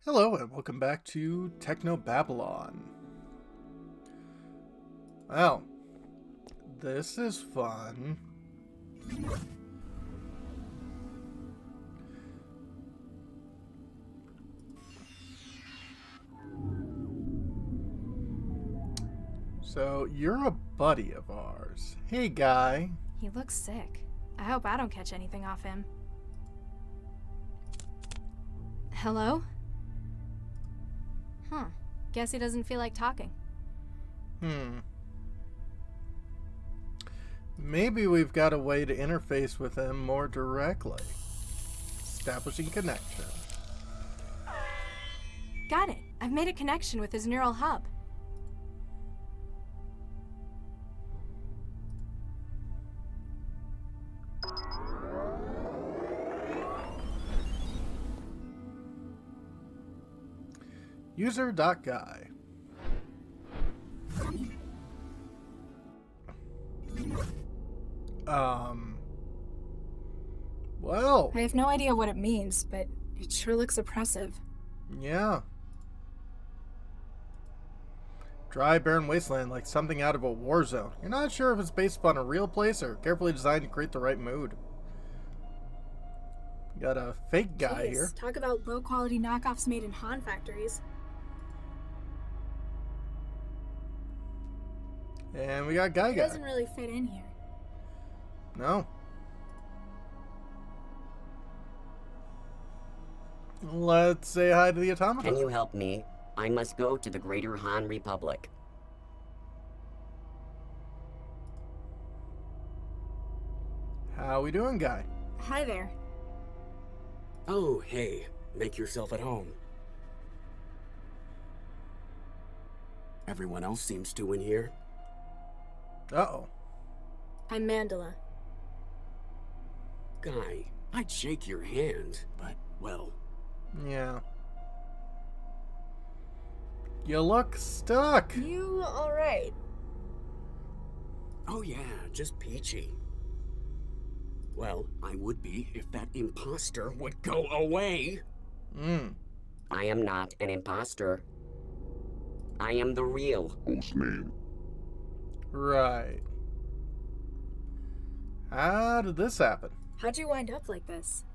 Hello and welcome back to Technobabylon. Well, this is fun. So, you're a buddy of ours. Hey, guy. He looks sick. I hope I don't catch anything off him. Hello? Huh. Guess he doesn't feel like talking. Maybe we've got a way to interface with him more directly. Establishing connection. Got it. I've made a connection with his neural hub. User.guy. Well, I have no idea what it means, but it sure looks oppressive. yeah. Dry, barren wasteland like something out of a war zone. You're not sure if it's based upon a real place or carefully designed to create the right mood. Got a fake guy here. Talk about low-quality knockoffs made in Han factories. And we got guy. He doesn't really fit in here. No. Let's say hi to the automaton. Can you help me? I must go to the Greater Han Republic. How we doing, guy? Hi there. Oh, hey. Make yourself at home. Everyone else seems to in here. Uh-oh. I'm Mandela. Guy, I'd shake your hand, but, well... Yeah. You look stuck. You alright? Oh yeah, just peachy. Well, I would be if that imposter would go away. I am not an imposter. I am the real. Host name. Right. How did this happen? How'd you wind up like this?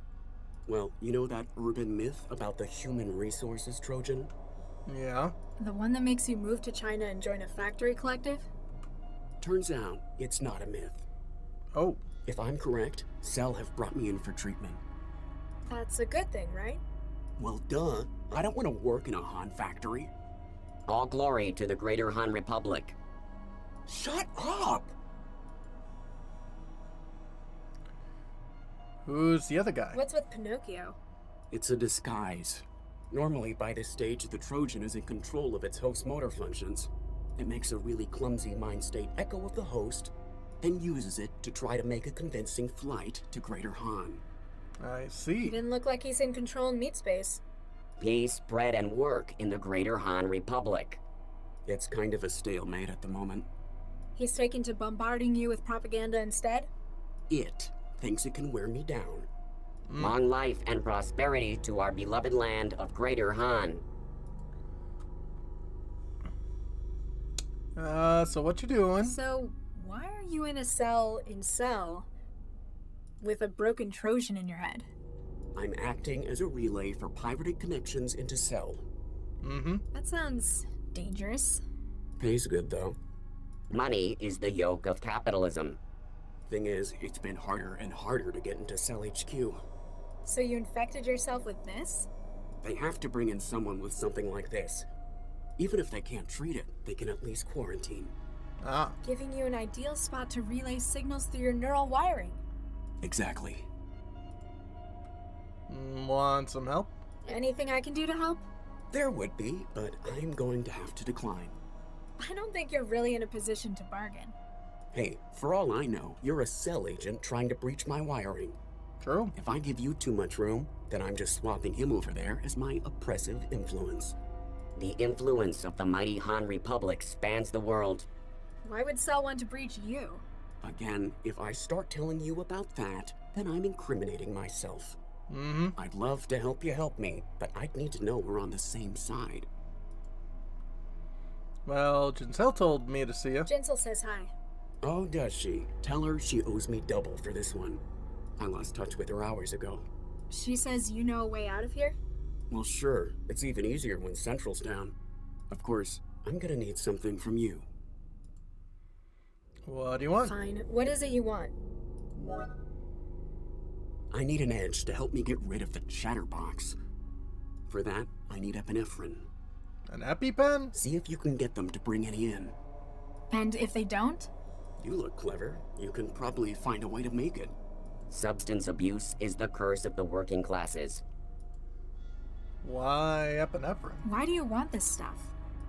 Well, you know that urban myth about the human resources Trojan? Yeah. The one that makes you move to China and join a factory collective? Turns out, it's not a myth. Oh. If I'm correct, Cell have brought me in for treatment. That's a good thing, right? Well, duh. I don't want to work in a Han factory. All glory to the Greater Han Republic. Shut up! Who's the other guy? What's with Pinocchio? It's a disguise. Normally, by this stage, the Trojan is in control of its host motor functions. It makes a really clumsy mind state echo of the host, then uses it to try to make a convincing flight to Greater Han. I He see. didn't look like he's in control in meat space. Peace, bread, and work in the Greater Han Republic. It's kind of a stalemate at the moment. He's taken to bombarding you with propaganda instead? It thinks it can wear me down. Long life and prosperity to our beloved land of Greater Han. So what you doing? So, why are you in a cell in Cell with a broken Trojan in your head? I'm acting as a relay for pirated connections into Cell. That sounds dangerous. Pays good, though. Money is the yoke of capitalism. Thing is, it's been harder and harder to get into Cell HQ. So you infected yourself with this? They have to bring in someone with something like this. Even if they can't treat it, they can at least quarantine. Ah. Giving you an ideal spot to relay signals through your neural wiring. Exactly. Want some help? Anything I can do to help? There would be, but I'm going to have to decline. I don't think you're really in a position to bargain. Hey, for all I know, you're a Cell agent trying to breach my wiring. True. If I give you too much room, then I'm just swapping him over there as my oppressive influence. The influence of the mighty Han Republic spans the world. Why would Cell want to breach you? Again, if I start telling you about that, then I'm incriminating myself. Mm-hmm. I'd love to help you help me, but I'd need to know we're on the same side. Well, Jinsel told me to see you. Jinsel says hi. Oh, does she? Tell her she owes me double for this one. I lost touch with her hours ago. She says you know a way out of here? Well, sure. It's even easier when Central's down. Of course, I'm gonna need something from you. What do you want? Fine. What is it you want? I need an edge to help me get rid of the chatterbox. For that, I need epinephrine. An EpiPen? See if you can get them to bring any in. And if they don't? You look clever. You can probably find a way to make it. Substance abuse is the curse of the working classes. Why epinephrine? Why do you want this stuff?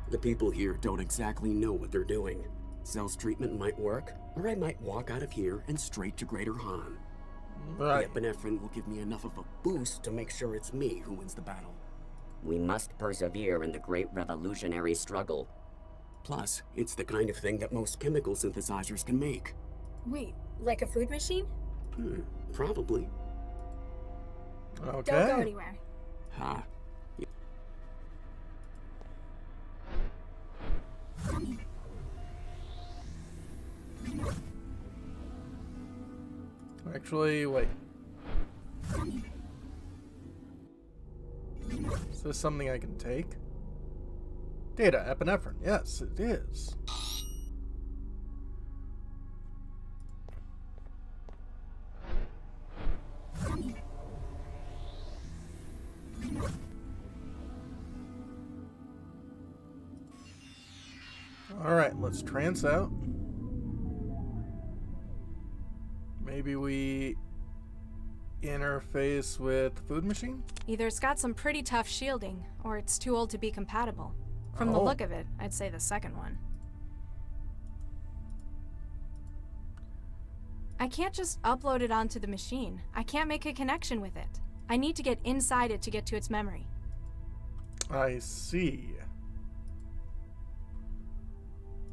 The people here don't exactly know what they're doing. Cell's treatment might work, or I might walk out of here and straight to Greater Han. Right. The epinephrine will give me enough of a boost to make sure it's me who wins the battle. We must persevere in the great revolutionary struggle. Plus, it's the kind of thing that most chemical synthesizers can make. Wait, like a food machine? Probably. Okay. Don't go anywhere. Ha. Actually, wait. Is this something I can take? Data, epinephrine. Yes, it is. Alright, let's trance out. Maybe we interface with the food machine? Either it's got some pretty tough shielding, or it's too old to be compatible. From the Oh. look of it, I'd say the second one. I can't just upload it onto the machine. I can't make a connection with it. I need to get inside it to get to its memory. I see.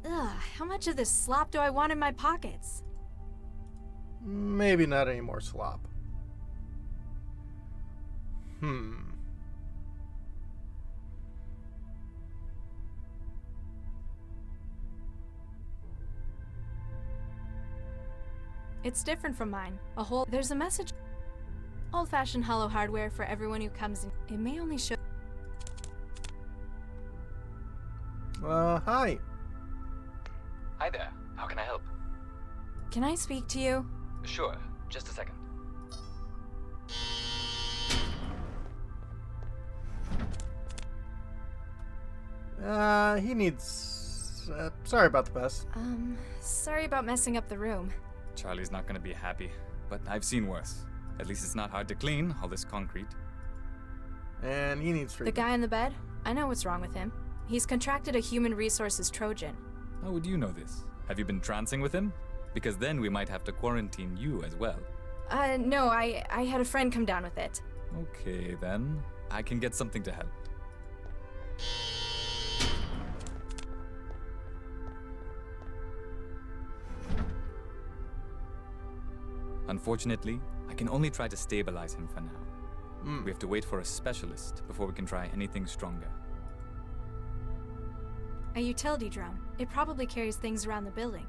Ugh, how much of this slop do I want in my pockets? Maybe not any more slop. It's different from mine. There's a message. Old-fashioned hollow hardware for everyone who comes in. It may only show. Hi. Hi there. How can I help? Can I speak to you? Sure. Just a second. He needs... sorry about the pest. Sorry about messing up the room. Charlie's not gonna be happy, but I've seen worse. At least it's not hard to clean, all this concrete. And he needs The treatment. guy in the bed? I know what's wrong with him. He's contracted a human resources Trojan. How would you know this? Have you been trancing with him? Because then we might have to quarantine you as well. No, I had a friend come down with it. Okay, then. I can get something to help. Unfortunately, I can only try to stabilize him for now. We have to wait for a specialist before we can try anything stronger. A utility drone. It probably carries things around the building.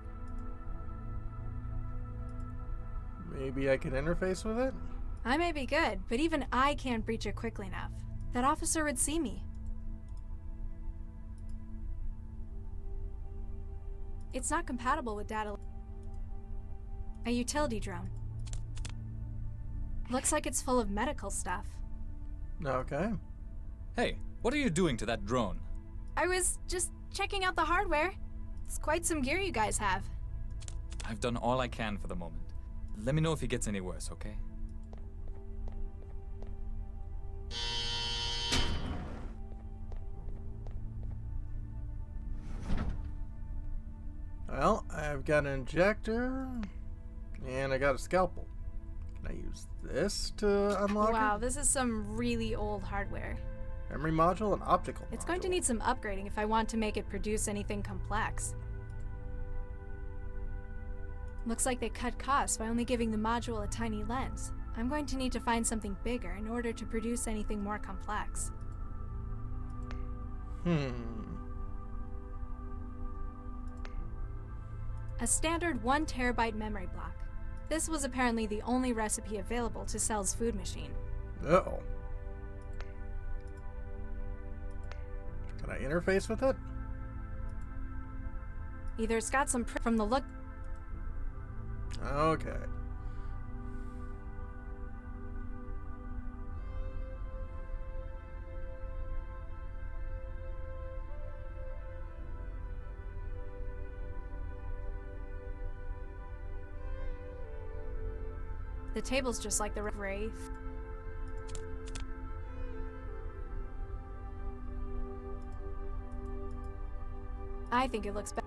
Maybe I can interface with it? I may be good, but even I can't breach it quickly enough. That officer would see me. It's not compatible with data. A utility drone. Looks like it's full of medical stuff. Okay. Hey, what are you doing to that drone? I was just checking out the hardware. It's quite some gear you guys have. I've done all I can for the moment. Let me know if he gets any worse, okay? Well, I've got an injector, and I got a scalpel. Can I use this to unlock Wow, it? this is some really old hardware. Memory module and optical It's going to module. need some upgrading if I want to make it produce anything complex. Looks like they cut costs by only giving the module a tiny lens. I'm going to need to find something bigger in order to produce anything more complex. A standard 1 terabyte memory block. This was apparently the only recipe available to Cell's food machine. Uh-oh. Can I interface with it? Either it's got some from the look. Okay. The table's just like the Wraith. I think it looks better.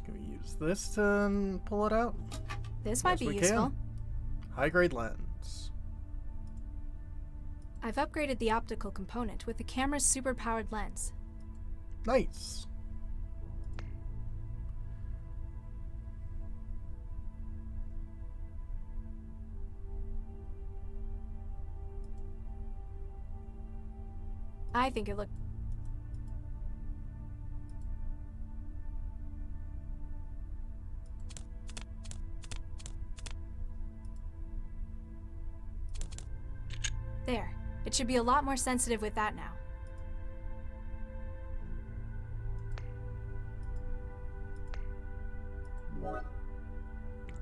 Can we use this to pull it out? This might be useful. High-grade lens. I've upgraded the optical component with the camera's super-powered lens. Nice. I think it looked. There. It should be a lot more sensitive with that now.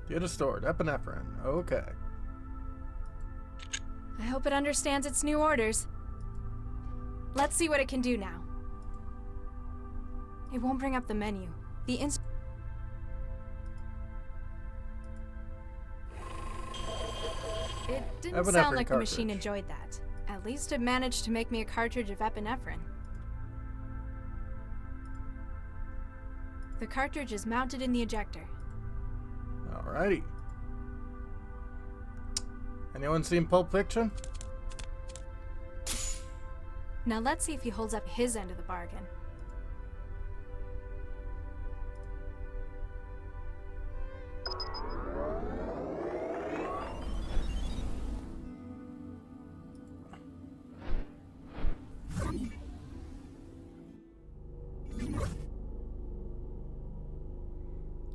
Data stored. Epinephrine. Okay. I hope it understands its new orders. Let's see what it can do now. It won't bring up the menu. The It didn't sound like the machine enjoyed that. At least it managed to make me a cartridge of epinephrine. The cartridge is mounted in the ejector. Alrighty. Anyone seen Pulp Fiction? Now let's see if he holds up his end of the bargain.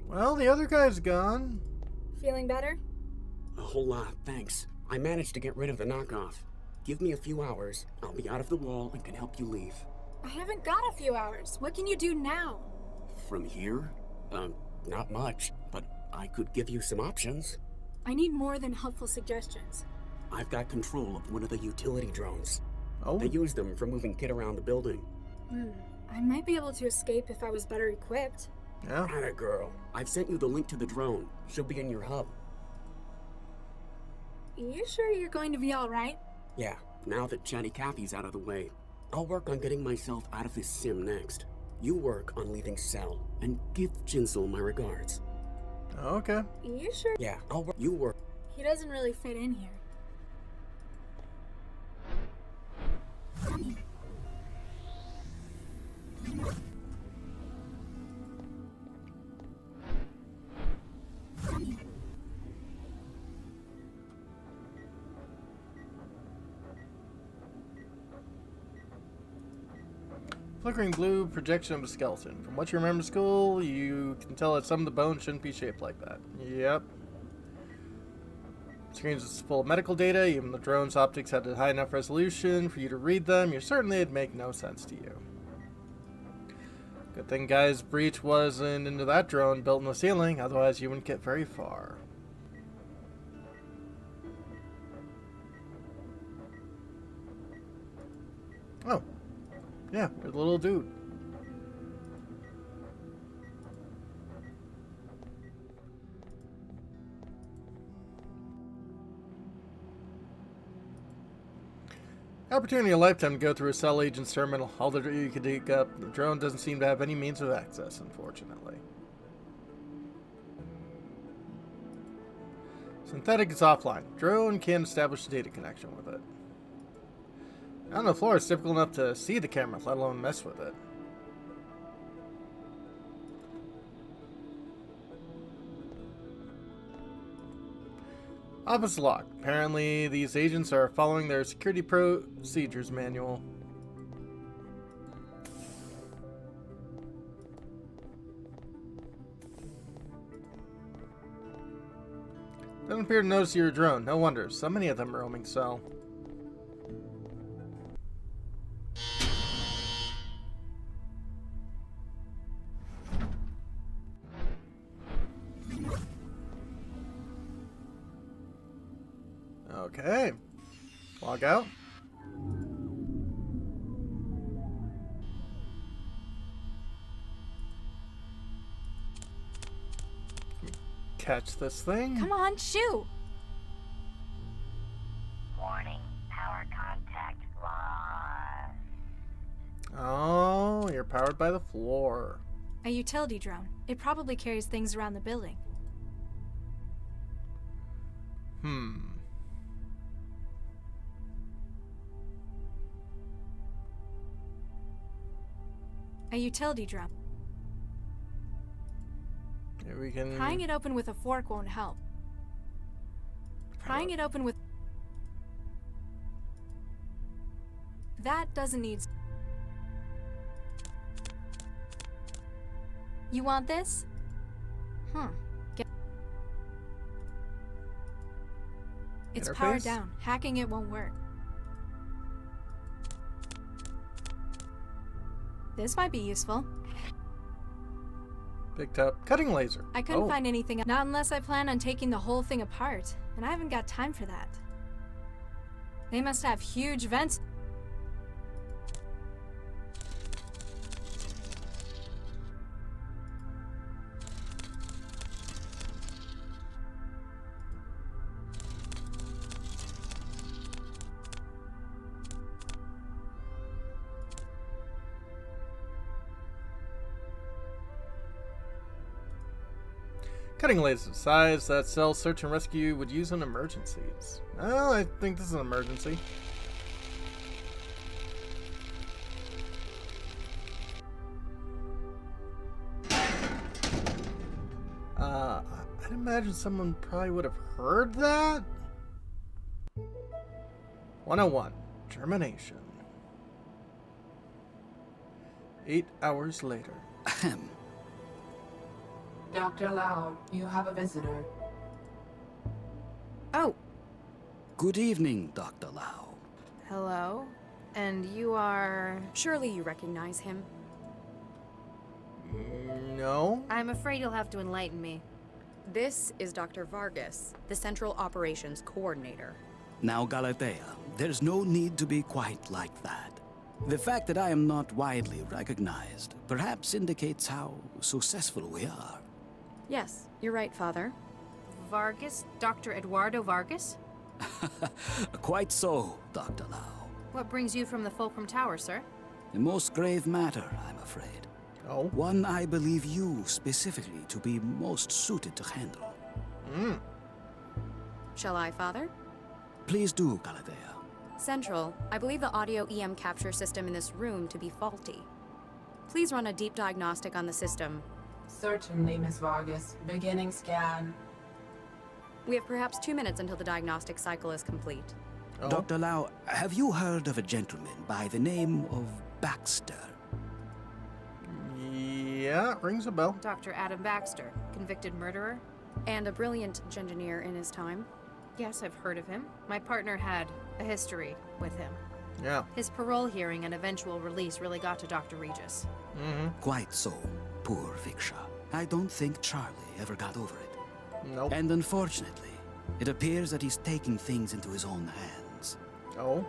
Well, the other guy's gone. Feeling better? A whole lot, thanks. I managed to get rid of the knockoff. Give me a few hours, I'll be out of the wall and can help you leave. I haven't got a few hours. What can you do now? From here? Not much, but I could give you some options. I need more than helpful suggestions. I've got control of one of the utility drones. Oh, They use them for moving Kit around the building. I might be able to escape if I was better equipped. yeah. Atta girl. I've sent you the link to the drone. She'll be in your hub. You sure you're going to be alright? Yeah, now that Chatty Cathy's out of the way, I'll work on getting myself out of this sim next. You work on leaving Cell, and give Jinsel my regards. Okay. You sure? Yeah, I'll work. You work. He doesn't really fit in here. Flickering blue projection of a skeleton. From what you remember school, you can tell that some of the bones shouldn't be shaped like that. Yep. Screens is full of medical data. Even the drone's optics had a high enough resolution for you to read them. You're certain they'd make no sense to you. Good thing Guy's breach wasn't into that drone built in the ceiling, otherwise you wouldn't get very far. Oh. Yeah, there's a little dude. Opportunity of a lifetime to go through a cell agent's terminal. All that you could dig up. The drone doesn't seem to have any means of access, unfortunately. Synthetic is offline. Drone can't establish a data connection with it. On the floor, it's difficult enough to see the camera, let alone mess with it. Office locked. Apparently, these agents are following their security procedures manual. Doesn't appear to notice your drone. No wonder. So many of them roaming cell. Okay. Log out. Catch this thing. Come on, shoo! Warning, power contact lost. Oh, you're powered by the floor. A utility drone. It probably carries things around the building. A utility drone. Here we can... Prying it open with a fork won't help. Prying it open with... That doesn't need... You want this? Get... It's powered Interface? down. Hacking it won't work. This might be useful. Picked up cutting laser. I couldn't find anything, not unless I plan on taking the whole thing apart, and I haven't got time for that. They must have huge vents. Cutting laser size that cell search and rescue would use in emergencies. Well, I think this is an emergency. I'd imagine someone probably would have heard that. 101. Termination. 8 hours later. Ahem. Dr. Lau, you have a visitor. Oh, Good evening, Dr. Lau. hello. And you are... Surely you recognize him. No. I'm afraid you'll have to enlighten me. This is Dr. Vargas, the Central Operations Coordinator. Now, Galatea, there's no need to be quite like that. The fact that I am not widely recognized perhaps indicates how successful we are. Yes, you're right, Father. Vargas? Dr. Eduardo Vargas? Quite so, Dr. Lau. What brings you from the Fulcrum Tower, sir? A most grave matter, I'm afraid. Oh. One I believe you specifically to be most suited to handle. Shall I, Father? Please do, Galatea. Central, I believe the audio EM capture system in this room to be faulty. Please run a deep diagnostic on the system. Certainly, Miss Vargas. Beginning scan. We have perhaps 2 minutes until the diagnostic cycle is complete. Oh. Dr. Lau, have you heard of a gentleman by the name of Baxter? Yeah, it rings a bell. Dr. Adam Baxter, convicted murderer? And a brilliant engineer in his time. Yes, I've heard of him. My partner had a history with him. Yeah. His parole hearing and eventual release really got to Dr. Regis. Quite so, poor Viksha. I don't think Charlie ever got over it. Nope. And unfortunately, it appears that he's taking things into his own hands. Oh.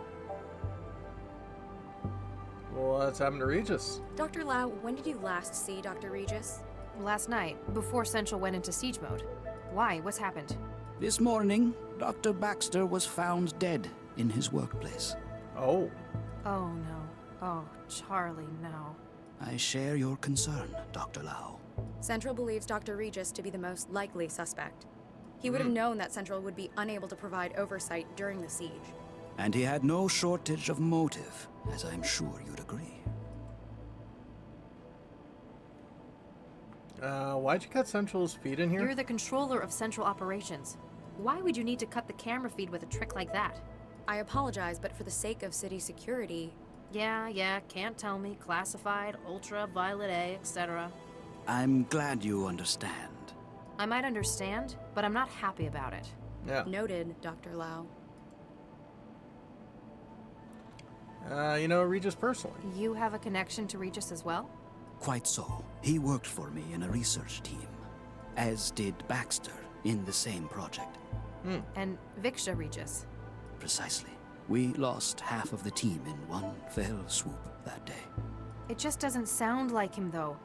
What's happened to Regis? Dr. Lau, when did you last see Dr. Regis? Last night, before Central went into siege mode. Why? What's happened? This morning, Dr. Baxter was found dead in his workplace. Oh. Oh no. Oh, Charlie, no. I share your concern, Dr. Lau. Central believes Dr. Regis to be the most likely suspect. He would have known that Central would be unable to provide oversight during the siege. And he had no shortage of motive, as I'm sure you'd agree. Why'd you cut Central's feed in here? You're the controller of Central Operations. Why would you need to cut the camera feed with a trick like that? I apologize, but for the sake of city security... Yeah, can't tell me. Classified, ultraviolet A, etc. I'm glad you understand. I might understand, but I'm not happy about it. Yeah. Noted, Dr. Lau. You know Regis personally. You have a connection to Regis as well? Quite so. He worked for me in a research team, as did Baxter in the same project. And Viksha Regis. Precisely. We lost half of the team in one fell swoop that day. It just doesn't sound like him, though.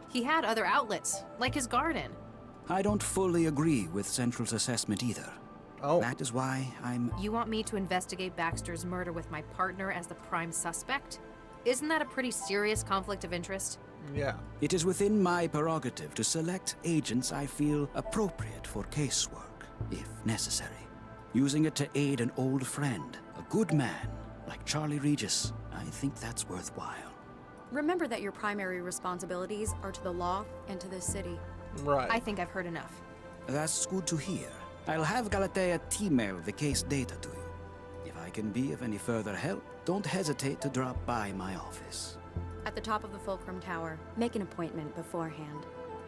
He had other outlets, like his garden. I don't fully agree with Central's assessment either. Oh. That is why I'm... You want me to investigate Baxter's murder with my partner as the prime suspect? Isn't that a pretty serious conflict of interest? Yeah. It is within my prerogative to select agents I feel appropriate for casework, if necessary. Using it to aid an old friend, a good man, like Charlie Regis, I think that's worthwhile. Remember that your primary responsibilities are to the law and to this city. Right. I think I've heard enough. That's good to hear. I'll have Galatea email the case data to you. If I can be of any further help, don't hesitate to drop by my office. At the top of the Fulcrum Tower, make an appointment beforehand.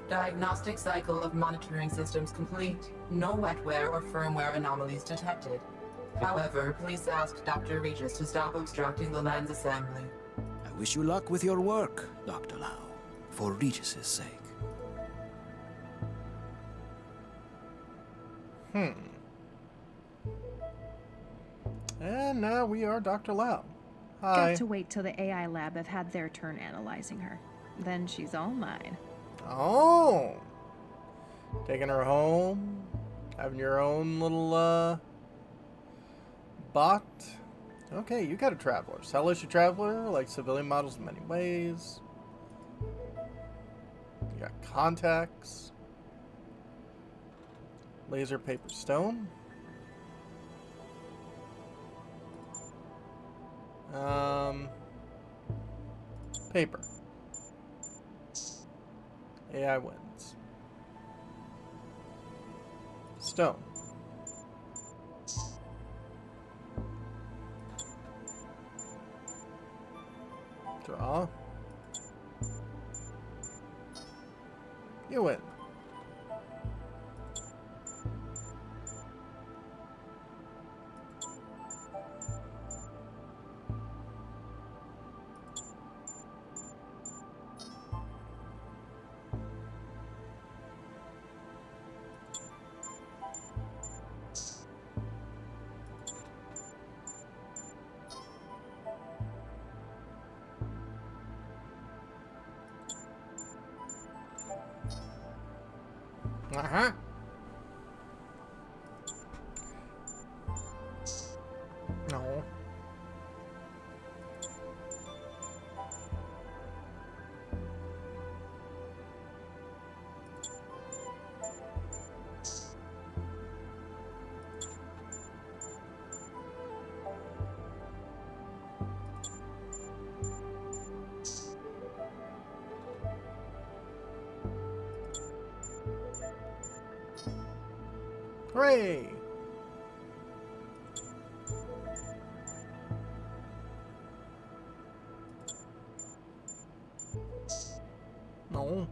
Diagnostic cycle of monitoring systems complete. No wetware or firmware anomalies detected. However, please ask Dr. Regis to stop obstructing the lens assembly. I wish you luck with your work, Dr. Lau, for Regis's sake. And now we are Dr. Lau. Hi. Got to wait till the AI lab have had their turn analyzing her. Then she's all mine. Oh. Taking her home. Having your own little, bot. Okay, you got a traveler. Hellish traveler, like civilian models in many ways. You got contacts. Laser, paper, stone. Paper. AI wins. Stone. Draw. You win. Uh-huh. No. Hooray! No.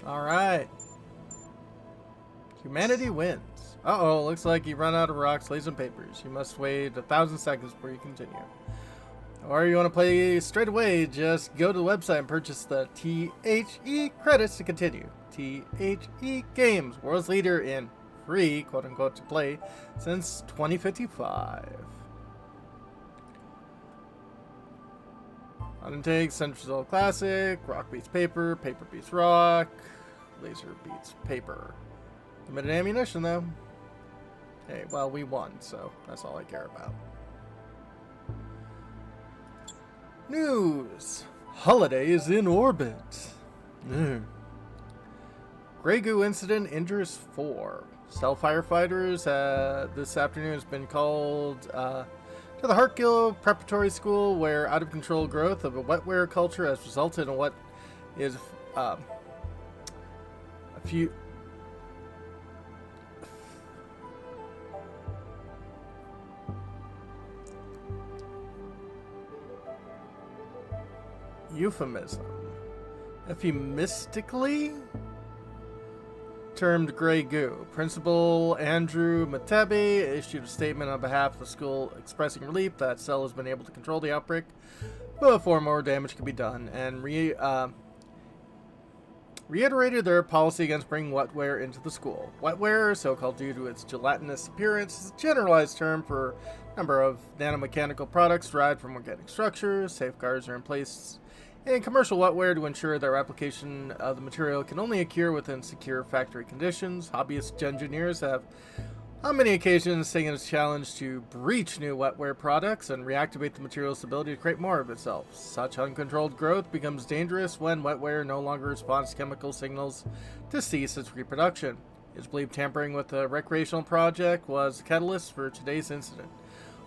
Alright. Humanity wins. Uh-oh, looks like you run out of rocks, lace, and papers. You must wait 1,000 seconds before you continue. Or you want to play straight away, just go to the website and purchase the THE credits to continue. THE Games, world's leader in free, quote-unquote, to play since 2055. Intake, Central Classic, rock beats paper, paper beats rock, laser beats paper. Limited ammunition, though. Hey, well, we won, so that's all I care about. News. Holiday is in orbit. Grey Goo incident injures 4. Cell firefighters this afternoon has been called to the Hartgill Preparatory School, where out-of-control growth of a wetware culture has resulted in what is a few... euphemistically termed Grey Goo. Principal Andrew Matebe issued a statement on behalf of the school expressing relief that Cell has been able to control the outbreak before more damage can be done, and reiterated their policy against bringing wetware into the school. Wetware, so-called due to its gelatinous appearance, is a generalized term for a number of nanomechanical products derived from organic structures. Safeguards are in place in commercial wetware to ensure their application of the material can only occur within secure factory conditions. Hobbyist engineers have on many occasions taken a challenge to breach new wetware products and reactivate the material's ability to create more of itself. Such uncontrolled growth becomes dangerous when wetware no longer responds to chemical signals to cease its reproduction. It is believed tampering with a recreational project was the catalyst for today's incident.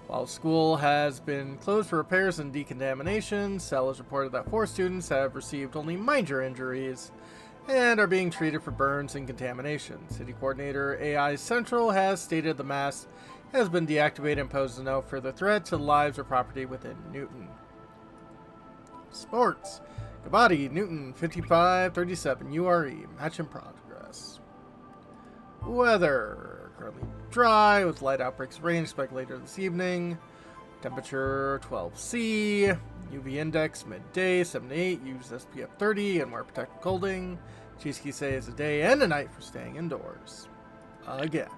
While school has been closed for repairs and decontamination, Cell has reported that 4 students have received only minor injuries and are being treated for burns and contamination. City Coordinator AI Central has stated the mass has been deactivated and poses no further threat to the lives or property within Newton. Sports. Kabaddi, Newton, 55-37, URE, match in progress. Weather. Currently dry, with light outbreaks of rain expected later this evening. Temperature 12°C. UV index midday 7 to 8. Use SPF 30 and wear protective clothing. Cheesecake say is a day and a night for staying indoors. Again.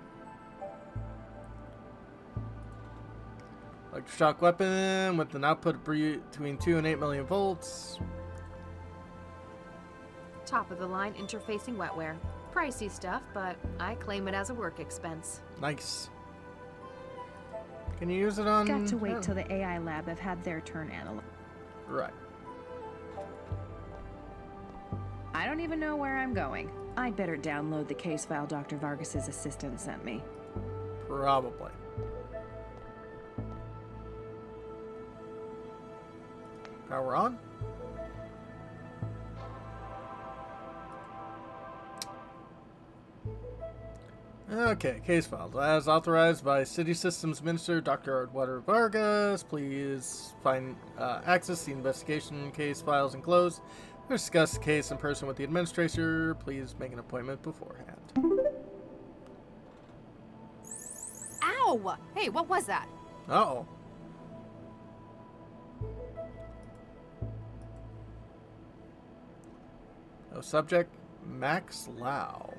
Electroshock weapon with an output of between 2 and 8 million volts. Top of the line interfacing wetware. Pricey stuff, but I claim it as a work expense. Nice. Can you use it on... Got to wait till the AI lab have had their turn analyzed. Right. I don't even know where I'm going. I'd better download the case file Dr. Vargas's assistant sent me. Probably. Power on? Okay, case filed. As authorized by City Systems Minister Dr. Eduardo Vargas, please find access the investigation case files enclosed. We'll discuss the case in person with the administrator. Please make an appointment beforehand. Ow! Hey, what was that? Uh-oh. Oh, subject, Max Lau.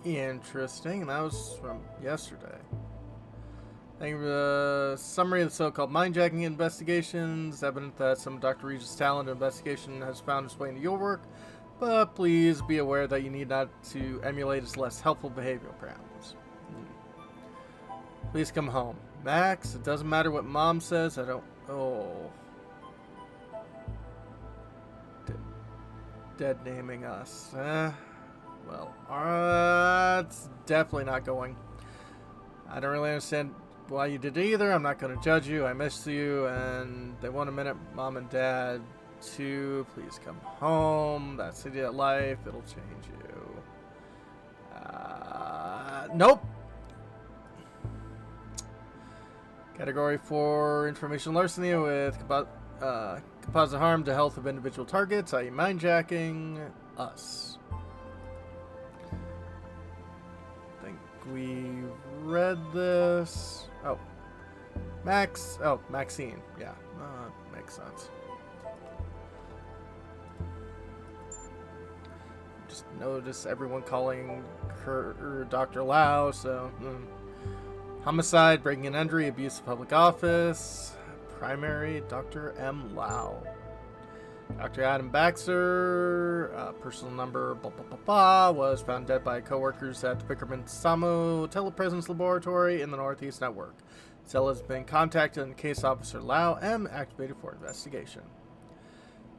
Interesting. That was from yesterday. Thank you for the summary of the so-called mindjacking investigations. Evident that some of Dr. Regis' talent investigation has found its way into your work, but please be aware that you need not to emulate his less helpful behavioral patterns. Please come home. Max, it doesn't matter what Mom says, I don't... Oh. Dead naming us. Well, it's definitely not going. I don't really understand why you did either. I'm not going to judge you. I miss you, and they want a minute, Mom and Dad, too. Please come home. That's idiot life. It'll change you. Nope. Category 4, information larceny with could cause harm to health of individual targets, i.e. mindjacking us. I think we've read this. Oh. Maxine. Yeah, makes sense. Just notice everyone calling her Dr. Lau, so... Homicide, breaking and entry, abuse of public office. Primary, Dr. M. Lau. Dr. Adam Baxter, personal number, was found dead by coworkers at the Vickerman Samu Telepresence Laboratory in the Northeast Network. Cell has been contacted and case officer Lau M. activated for investigation.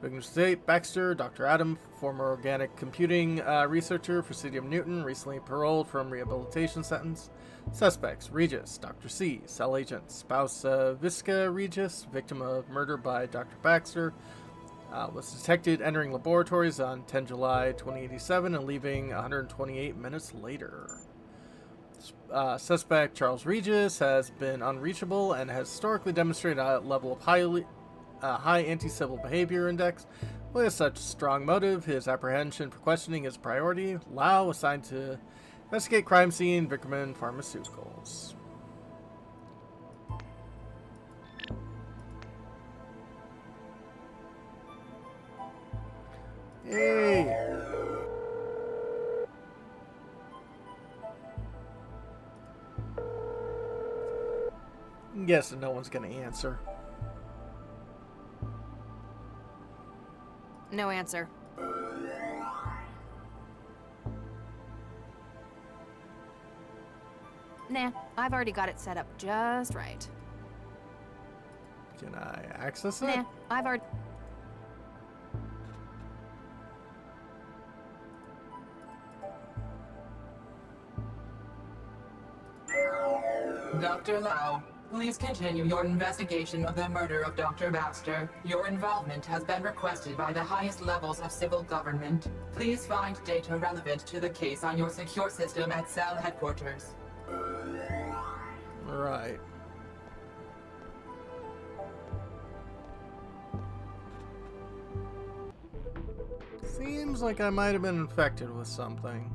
Victim State, Baxter, Dr. Adam, former organic computing researcher for City of Newton, recently paroled from rehabilitation sentence. Suspects, Regis, Dr. C, cell agent, spouse Visca Regis, victim of murder by Dr. Baxter, was detected entering laboratories on 10 July 2087 and leaving 128 minutes later. Suspect Charles Regis has been unreachable and has historically demonstrated a level of high anti-civil behavior index. With such strong motive, his apprehension for questioning is a priority. Lau assigned to investigate crime scene, Vickerman Pharmaceuticals. Yay! I'm guessing no one's gonna answer. No answer. Nah, I've already got it set up just right. Can I access it? Nah, I've already... Dr. Lau, please continue your investigation of the murder of Dr. Baxter. Your involvement has been requested by the highest levels of civil government. Please find data relevant to the case on your secure system at cell headquarters. Right. Seems like I might have been infected with something.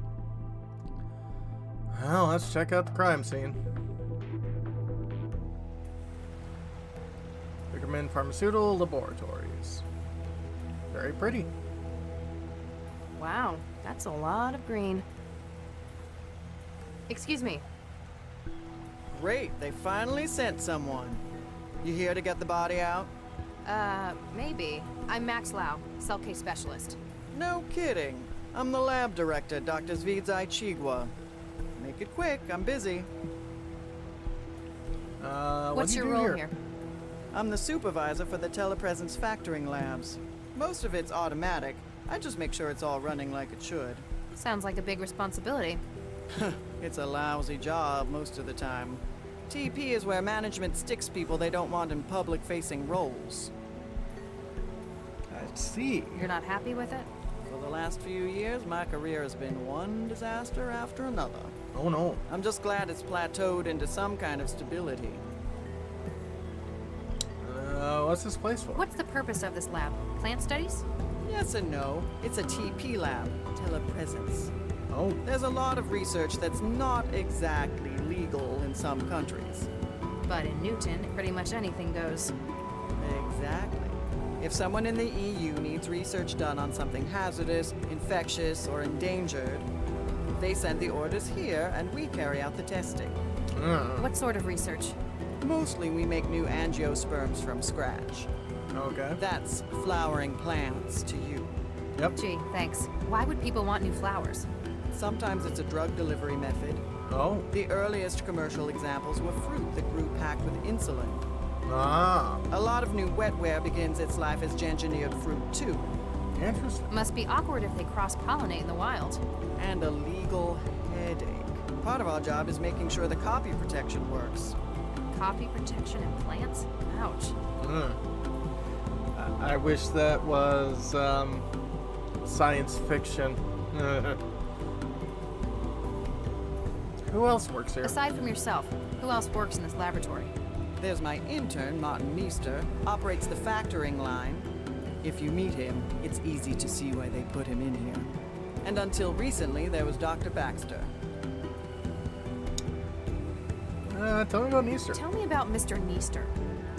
Well, let's check out the crime scene. Vickerman Pharmaceutical Laboratories. Very pretty. Wow, that's a lot of green. Excuse me. Great, they finally sent someone. You here to get the body out? Maybe. I'm Max Lau, cell case specialist. No kidding. I'm the lab director, Dr. Zvidzai Chigwa. Make it quick, I'm busy. What's your role here? I'm the supervisor for the telepresence factoring labs. Most of it's automatic. I just make sure it's all running like it should. Sounds like a big responsibility. It's a lousy job most of the time. TP is where management sticks people they don't want in public-facing roles. I see. You're not happy with it? For the last few years, my career has been one disaster after another. Oh no. I'm just glad it's plateaued into some kind of stability. What's this place for? What's the purpose of this lab? Plant studies? Yes and no. It's a TP lab, telepresence. Oh. There's a lot of research that's not exactly legal in some countries. But in Newton, pretty much anything goes. Exactly. If someone in the EU needs research done on something hazardous, infectious, or endangered, they send the orders here and we carry out the testing. What sort of research? Mostly we make new angiosperms from scratch. Okay. That's flowering plants to you. Yep. Gee, thanks. Why would people want new flowers? Sometimes it's a drug delivery method. Oh. The earliest commercial examples were fruit that grew packed with insulin. Ah. A lot of new wetware begins its life as engineered fruit, too. Interesting. Must be awkward if they cross-pollinate in the wild. And a legal headache. Part of our job is making sure the copy protection works. Copy protection in plants? Ouch. I wish that was science fiction. Who else works here? Aside from yourself, who else works in this laboratory? There's my intern, Martin Meester, operates the factoring line. If you meet him, it's easy to see why they put him in here. And until recently, there was Dr. Baxter. Tell me about Neester. Tell me about Mr. Neester.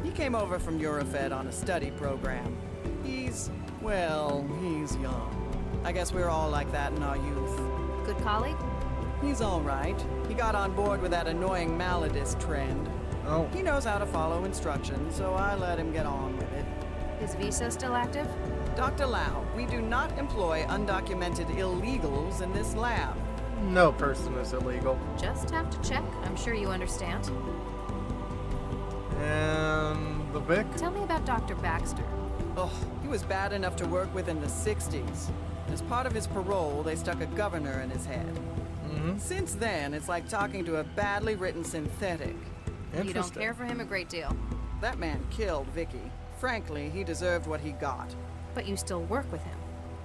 He came over from Eurofed on a study program. He's young. I guess we're all like that in our youth. Good colleague? He's all right. He got on board with that annoying Maladist trend. Oh. He knows how to follow instructions, so I let him get on with it. Is visa still active? Dr. Lau, we do not employ undocumented illegals in this lab. No person is illegal. Just have to check. I'm sure you understand. And the Vic? Tell me about Dr. Baxter. Oh, he was bad enough to work with in the 60s. As part of his parole, they stuck a governor in his head. Since then, it's like talking to a badly written synthetic. You don't care for him a great deal. That man killed Vicky. Frankly, he deserved what he got. But you still work with him.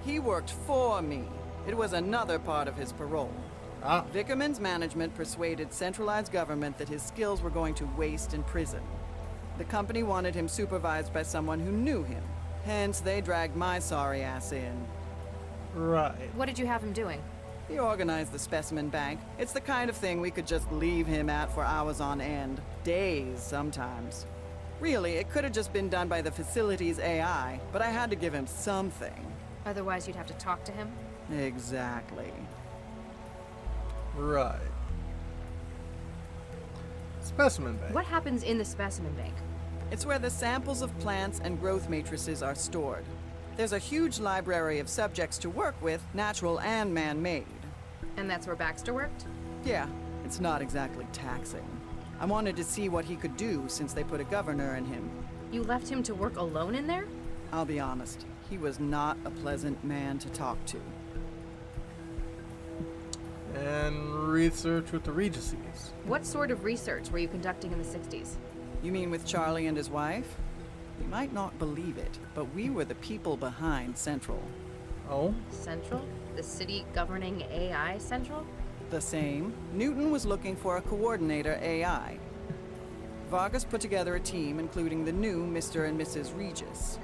He worked for me. It was another part of his parole. Vickerman's management persuaded centralized government that his skills were going to waste in prison. The company wanted him supervised by someone who knew him. Hence, they dragged my sorry ass in. Right. What did you have him doing? He organized the specimen bank. It's the kind of thing we could just leave him at for hours on end. Days, sometimes. Really, it could have just been done by the facility's AI, but I had to give him something. Otherwise, you'd have to talk to him? Exactly. Right. Specimen bank. What happens in the specimen bank? It's where the samples of plants and growth matrices are stored. There's a huge library of subjects to work with, natural and man-made. And that's where Baxter worked? Yeah, it's not exactly taxing. I wanted to see what he could do since they put a governor in him. You left him to work alone in there? I'll be honest, he was not a pleasant man to talk to. And research with the Regencies. What sort of research were you conducting in the 60s? You mean with Charlie and his wife? You might not believe it, but we were the people behind Central. Oh? Central? The city governing AI Central? The same. Newton was looking for a coordinator AI. Vargas put together a team including the new Mr. and Mrs. Regis.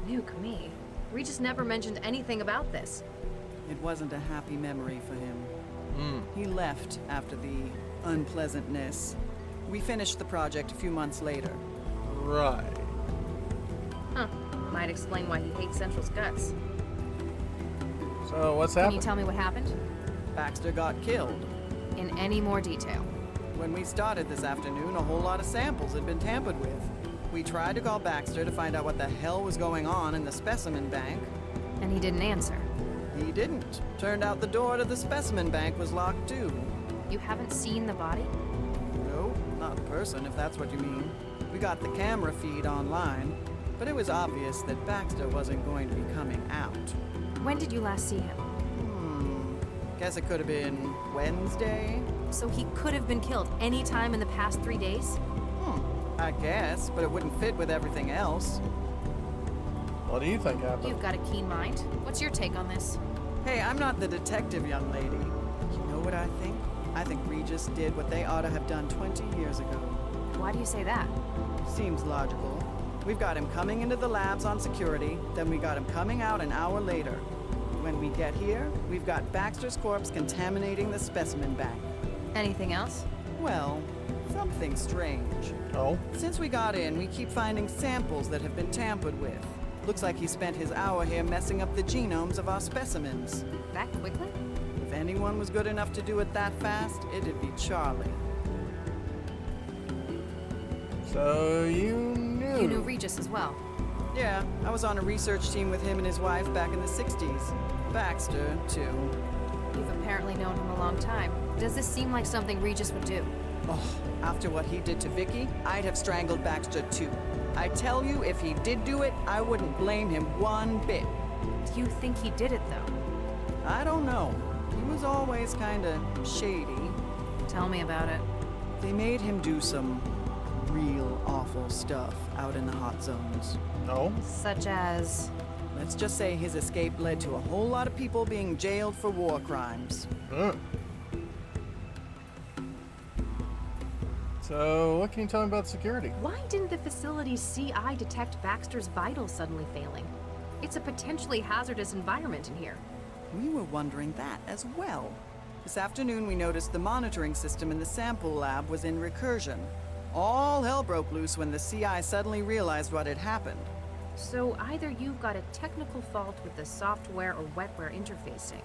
Nuke me. Regis never mentioned anything about this. It wasn't a happy memory for him. He left after the unpleasantness. We finished the project a few months later. Right. Huh. Might explain why he hates Central's guts. So what's Can happened? you tell me what happened? Baxter got killed. In any more detail? When we started this afternoon, a whole lot of samples had been tampered with. We tried to call Baxter to find out what the hell was going on in the specimen bank. And he didn't answer? He didn't. Turned out the door to the specimen bank was locked too. You haven't seen the body? No, not the person, if that's what you mean. We got the camera feed online, but it was obvious that Baxter wasn't going to be coming out. When did you last see him? Guess it could have been Wednesday? So he could have been killed any time in the past 3 days? I guess, but it wouldn't fit with everything else. What do you think happened? You've got a keen mind. What's your take on this? Hey, I'm not the detective, young lady. You know what I think? I think Regis did what they ought to have done 20 years ago. Why do you say that? Seems logical. We've got him coming into the labs on security, then we got him coming out an hour later. When we get here, we've got Baxter's corpse contaminating the specimen bank. Anything else? Well, something strange. Oh? Since we got in, we keep finding samples that have been tampered with. Looks like he spent his hour here messing up the genomes of our specimens. That quickly? If anyone was good enough to do it that fast, it'd be Charlie. So you knew? You knew Regis as well? Yeah, I was on a research team with him and his wife back in the 60s. Baxter, too. You've apparently known him a long time. Does this seem like something Regis would do? Oh, after what he did to Vicky, I'd have strangled Baxter too. I tell you, if he did do it, I wouldn't blame him one bit. Do you think he did it, though? I don't know. He was always kinda shady. Tell me about it. They made him do some real awful stuff out in the hot zones. No? Such as? Let's just say his escape led to a whole lot of people being jailed for war crimes. So, what can you tell me about security? Why didn't the facility's CI detect Baxter's vitals suddenly failing? It's a potentially hazardous environment in here. We were wondering that as well. This afternoon we noticed the monitoring system in the sample lab was in recursion. All hell broke loose when the CI suddenly realized what had happened. So either you've got a technical fault with the software or wetware interfacing.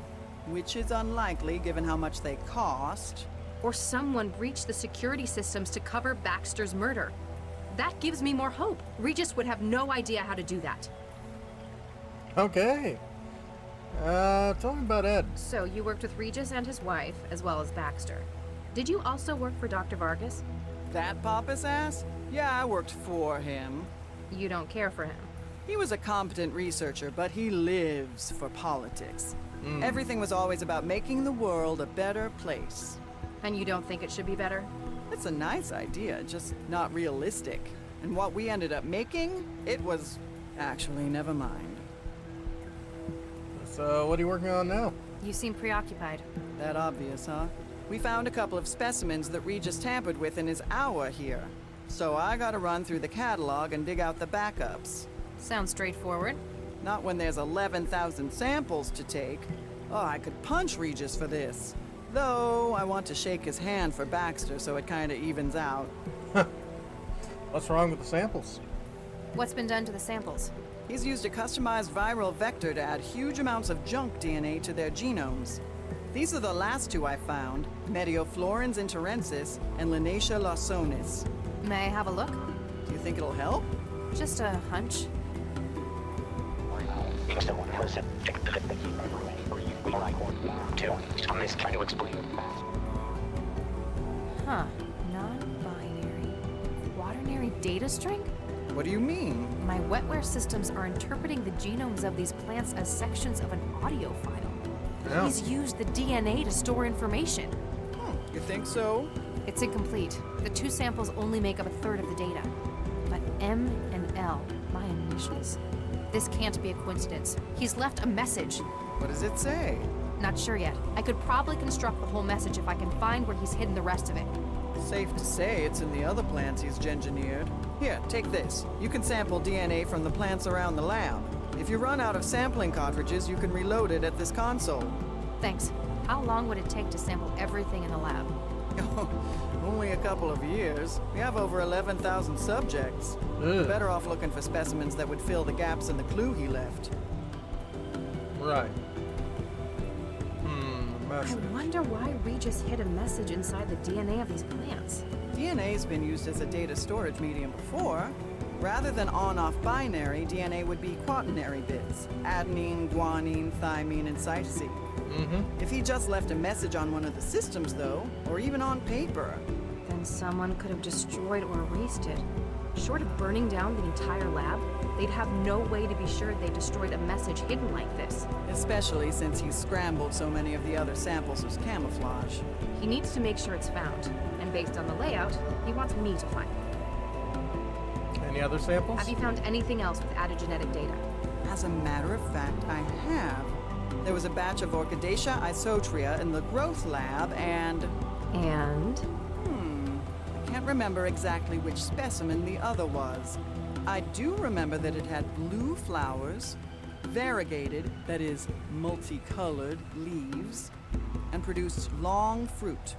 Which is unlikely given how much they cost. Or someone breached the security systems to cover Baxter's murder. That gives me more hope. Regis would have no idea how to do that. Okay. Tell me about Ed. So you worked with Regis and his wife, as well as Baxter. Did you also work for Dr. Vargas? That pompous ass? Yeah, I worked for him. You don't care for him? He was a competent researcher, but he lives for politics. Everything was always about making the world a better place. And you don't think it should be better? It's a nice idea, just not realistic. And what we ended up making, it was... Actually, never mind. So, what are you working on now? You seem preoccupied. That obvious, huh? We found a couple of specimens that Regis tampered with in his hour here. So I gotta run through the catalog and dig out the backups. Sounds straightforward. Not when there's 11,000 samples to take. Oh, I could punch Regis for this. Though, I want to shake his hand for Baxter so it kinda evens out. What's wrong with the samples? What's been done to the samples? He's used a customized viral vector to add huge amounts of junk DNA to their genomes. These are the last two I found, Medioflorens interensis and Linacia lawsonis. May I have a look? Do you think it'll help? Just a hunch. Huh. Non-binary. Quaternary data string? What do you mean? My wetware systems are interpreting the genomes of these plants as sections of an audio file. Yeah. He's used the DNA to store information. You think so? It's incomplete. The two samples only make up a third of the data. But M and L, my initials. This can't be a coincidence. He's left a message. What does it say? Not sure yet. I could probably construct the whole message if I can find where he's hidden the rest of it. Safe to say it's in the other plants he's engineered. Here, take this. You can sample DNA from the plants around the lab. If you run out of sampling cartridges, you can reload it at this console. Thanks. How long would it take to sample everything in the lab? Only a couple of years. We have over 11,000 subjects. We're better off looking for specimens that would fill the gaps in the clue he left. Right. I wonder why Regis hid a message inside the DNA of these plants. DNA's been used as a data storage medium before. Rather than on-off binary, DNA would be quaternary bits. Adenine, guanine, thymine, and cytosine. If he just left a message on one of the systems, though, or even on paper... Then someone could have destroyed or erased it. Short of burning down the entire lab, they'd have no way to be sure they destroyed a message hidden like this. Especially since he's scrambled so many of the other samples as camouflage. He needs to make sure it's found, and based on the layout, he wants me to find it. Any other samples? Have you found anything else with added genetic data? As a matter of fact, I have. There was a batch of Orchidaceae isotria in the growth lab, and... And? I can't remember exactly which specimen the other was. I do remember that it had blue flowers, variegated, that is, multicolored leaves, and produced long fruit.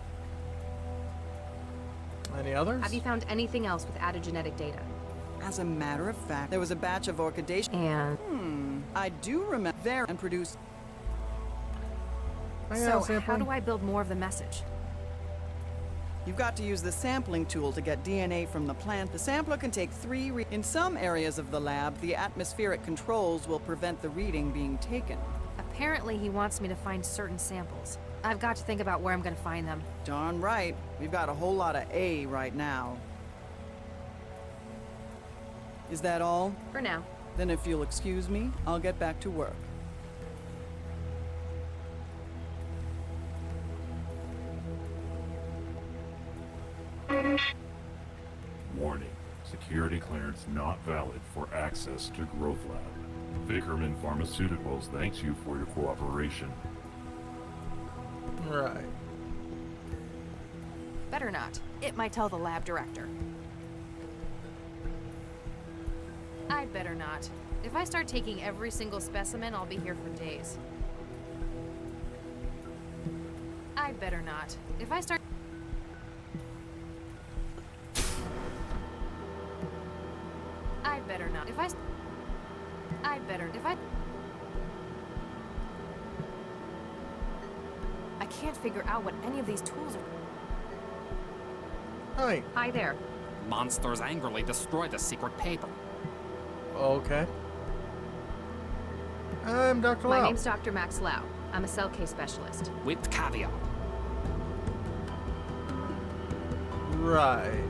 Any others? Have you found anything else with added genetic data? As a matter of fact, there was a batch of Orchidaceae... And? I do remember and produced... So, how do I build more of the message? You've got to use the sampling tool to get DNA from the plant. The sampler can take 3 In some areas of the lab, the atmospheric controls will prevent the reading being taken. Apparently, he wants me to find certain samples. I've got to think about where I'm going to find them. Darn right. We've got a whole lot of A right now. Is that all? For now. Then if you'll excuse me, I'll get back to work. Warning. Security clearance not valid for access to Growth Lab. Vickerman Pharmaceuticals thanks you for your cooperation. Right. Better not. It might tell the lab director. I'd better not. If I start taking every single specimen, I'll be here for days. I'd better not. If I start... I'd better not. If I... I'd better... If I... I can't figure out what any of these tools are... Hi. Hi there. Monsters angrily destroy the secret paper. Okay. I'm Dr. Lau. My name's Dr. Max Lau. I'm a cell case specialist. With caveat. Right.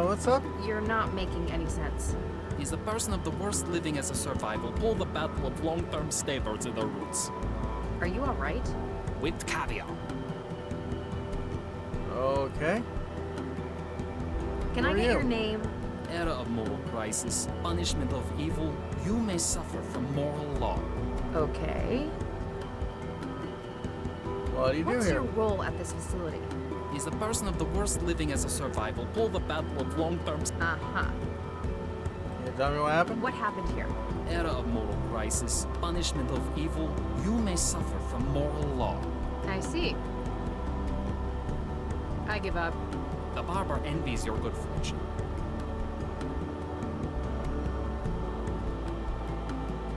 What's up? You're not making any sense. Is a person of the worst living as a survival pull the battle of long-term stayers in their roots? Are you alright? With caveat. Okay. Can I get your name? Era of moral crisis, punishment of evil, you may suffer from moral law. Okay. What do you do What's here? your role at this facility? Is a person of the worst living as a survival pull the battle of long-term... Uh-huh. Can you tell me what happened? What happened here? Era of moral crisis, punishment of evil, you may suffer from moral law. I see. I give up. The barber envies your good fortune.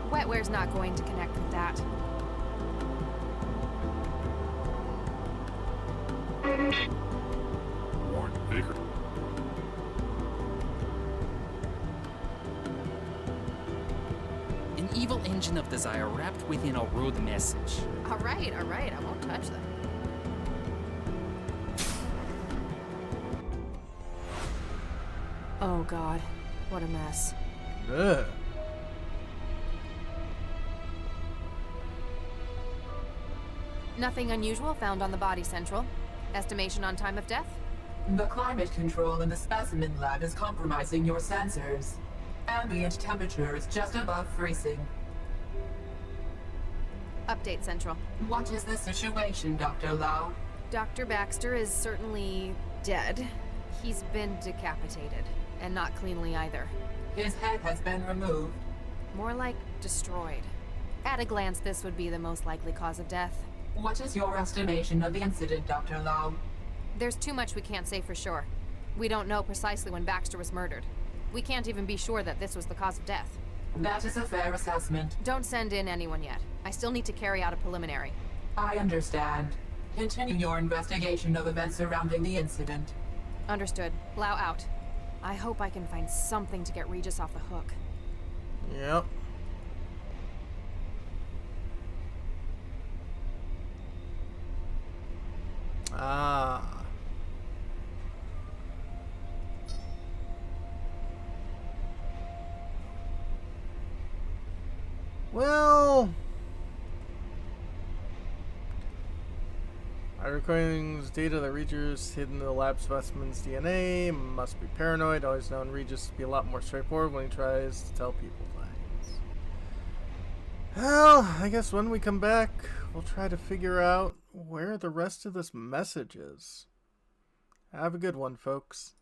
Wetware's not going to connect with that. Warn Vicar. An evil engine of desire wrapped within a rude message. Alright, I won't touch them. Oh god, what a mess. Ugh. Nothing unusual found on the body, Central. Estimation on time of death? The climate control in the specimen lab is compromising your sensors. Ambient temperature is just above freezing. Update, Central. What is the situation, Dr. Lau? Dr. Baxter is certainly dead. He's been decapitated, and not cleanly either. His head has been removed. More like destroyed. At a glance, this would be the most likely cause of death. What is your estimation of the incident, Dr. Lau? There's too much we can't say for sure. We don't know precisely when Baxter was murdered. We can't even be sure that this was the cause of death. That is a fair assessment. Don't send in anyone yet. I still need to carry out a preliminary. I understand. Continue your investigation of events surrounding the incident. Understood. Lau out. I hope I can find something to get Regis off the hook. Yep. Ah. Well, by recording data that Regis hidden in the lab specimen's DNA, must be paranoid. Always known Regis to be a lot more straightforward when he tries to tell people things. Well, I guess when we come back, we'll try to figure out where the rest of this message is. Have a good one, folks.